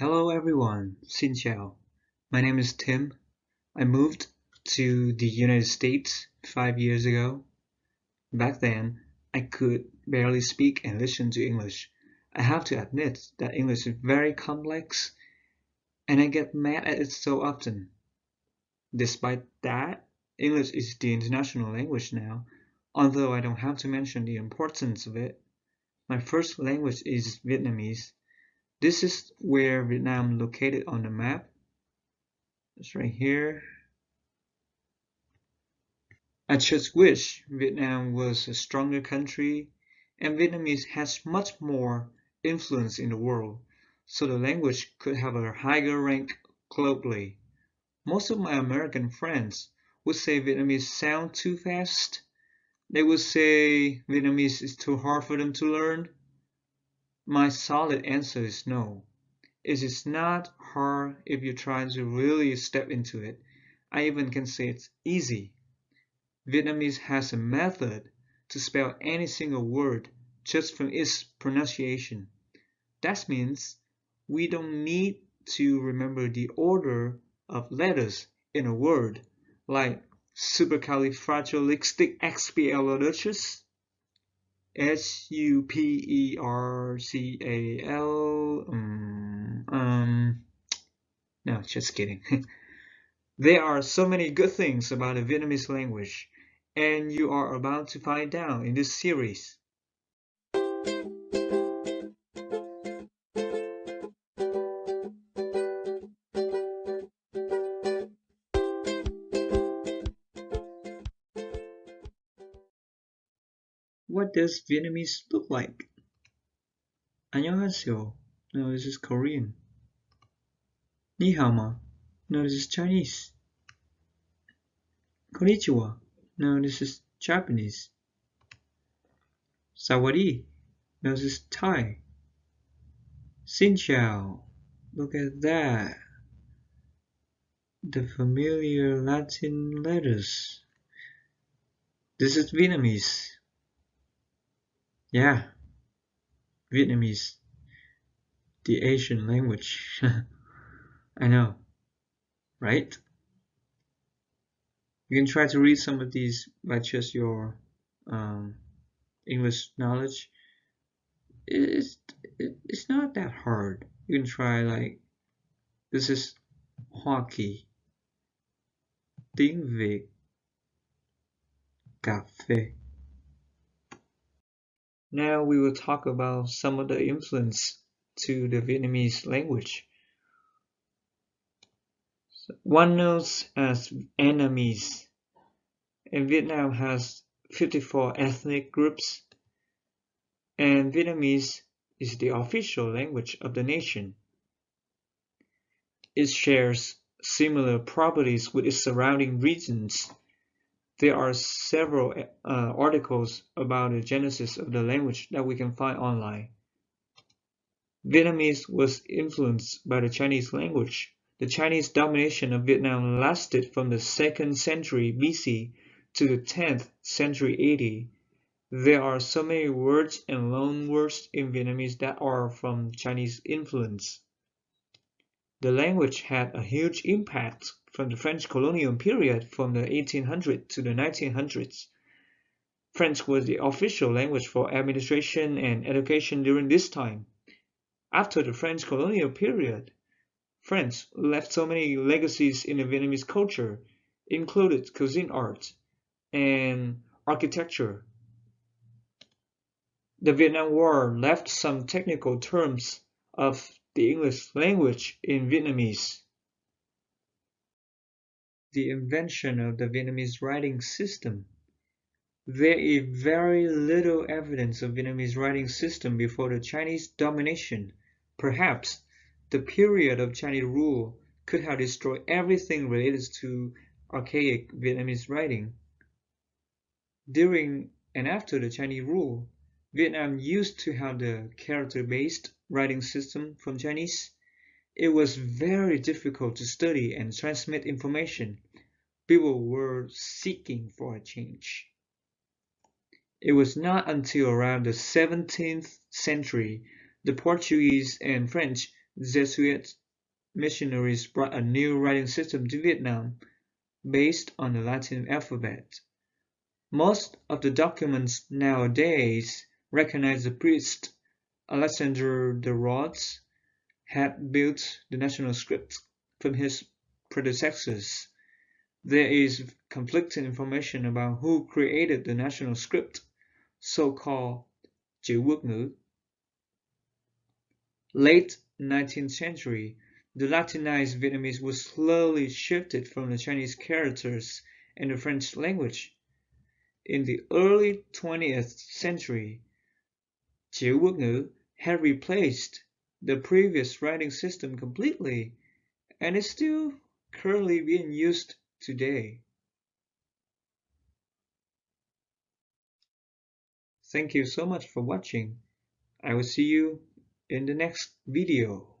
Hello everyone, Xin chào. My name is Tim. I moved to the United States 5 years ago. Back then, I could barely speak and listen to English. I have to admit that English is very complex and I get mad at it so often. Despite that, English is the international language now, although I don't have to mention the importance of it. My first language is Vietnamese. This is where Vietnam located on the map. It's right here. I just wish Vietnam was a stronger country and Vietnamese has much more influence in the world, so the language could have a higher rank globally. Most of my American friends would say Vietnamese sound too fast. They would say Vietnamese is too hard for them to learn. My solid answer is no. It is not hard if you try to really step into it. I even can say it's easy. Vietnamese has a method to spell any single word just from its pronunciation. That means we don't need to remember the order of letters in a word, like supercalifragilisticexpialidocious, SUPERCAL. No, just kidding. There are so many good things about the Vietnamese language, and you are about to find out in this series. What does Vietnamese look like? 안녕하세요. No, this is Korean. 你好吗? No, this is Chinese. konnichiwa. No, this is Japanese. 사와디. No, this is Thai. Xin chào. Look at that. The familiar Latin letters. This is Vietnamese. Yeah, Vietnamese. The Asian language. I know, right? You can try to read some of these by just your English knowledge. It's not that hard. You can try like, this is Hoa Kỳ, tiếng Việt, cà phê. Now we will talk about some of the influence to the Vietnamese language. One knows as Vietnamese, and Vietnam has 54 ethnic groups, and Vietnamese is the official language of the nation. It shares similar properties with its surrounding regions. There are several articles about the genesis of the language that we can find online. Vietnamese was influenced by the Chinese language. The Chinese domination of Vietnam lasted from the 2nd century BC to the 10th century AD. There are so many words and loanwords in Vietnamese that are from Chinese influence. The language had a huge impact from the French colonial period from the 1800s to the 1900s. French was the official language for administration and education during this time. After the French colonial period, France left so many legacies in the Vietnamese culture, included cuisine art and architecture. The Vietnam War left some technical terms of the English language in Vietnamese. The invention of the Vietnamese writing system. There is very little evidence of Vietnamese writing system before the Chinese domination. Perhaps the period of Chinese rule could have destroyed everything related to archaic Vietnamese writing. During and after the Chinese rule, Vietnam used to have the character-based writing system from Chinese. It was very difficult to study and transmit information. People were seeking for a change. It was not until around the 17th century the Portuguese and French Jesuit missionaries brought a new writing system to Vietnam based on the Latin alphabet. Most of the documents nowadays recognize the priest Alexander de Rhodes had built the national script from his predecessors. There is conflicting information about who created the national script, so-called chữ quốc ngữ. Late 19th century, the Latinized Vietnamese was slowly shifted from the Chinese characters and the French language. In the early 20th century, chữ quốc ngữ had replaced the previous writing system completely and is still currently being used today. Thank you so much for watching. I will see you in the next video.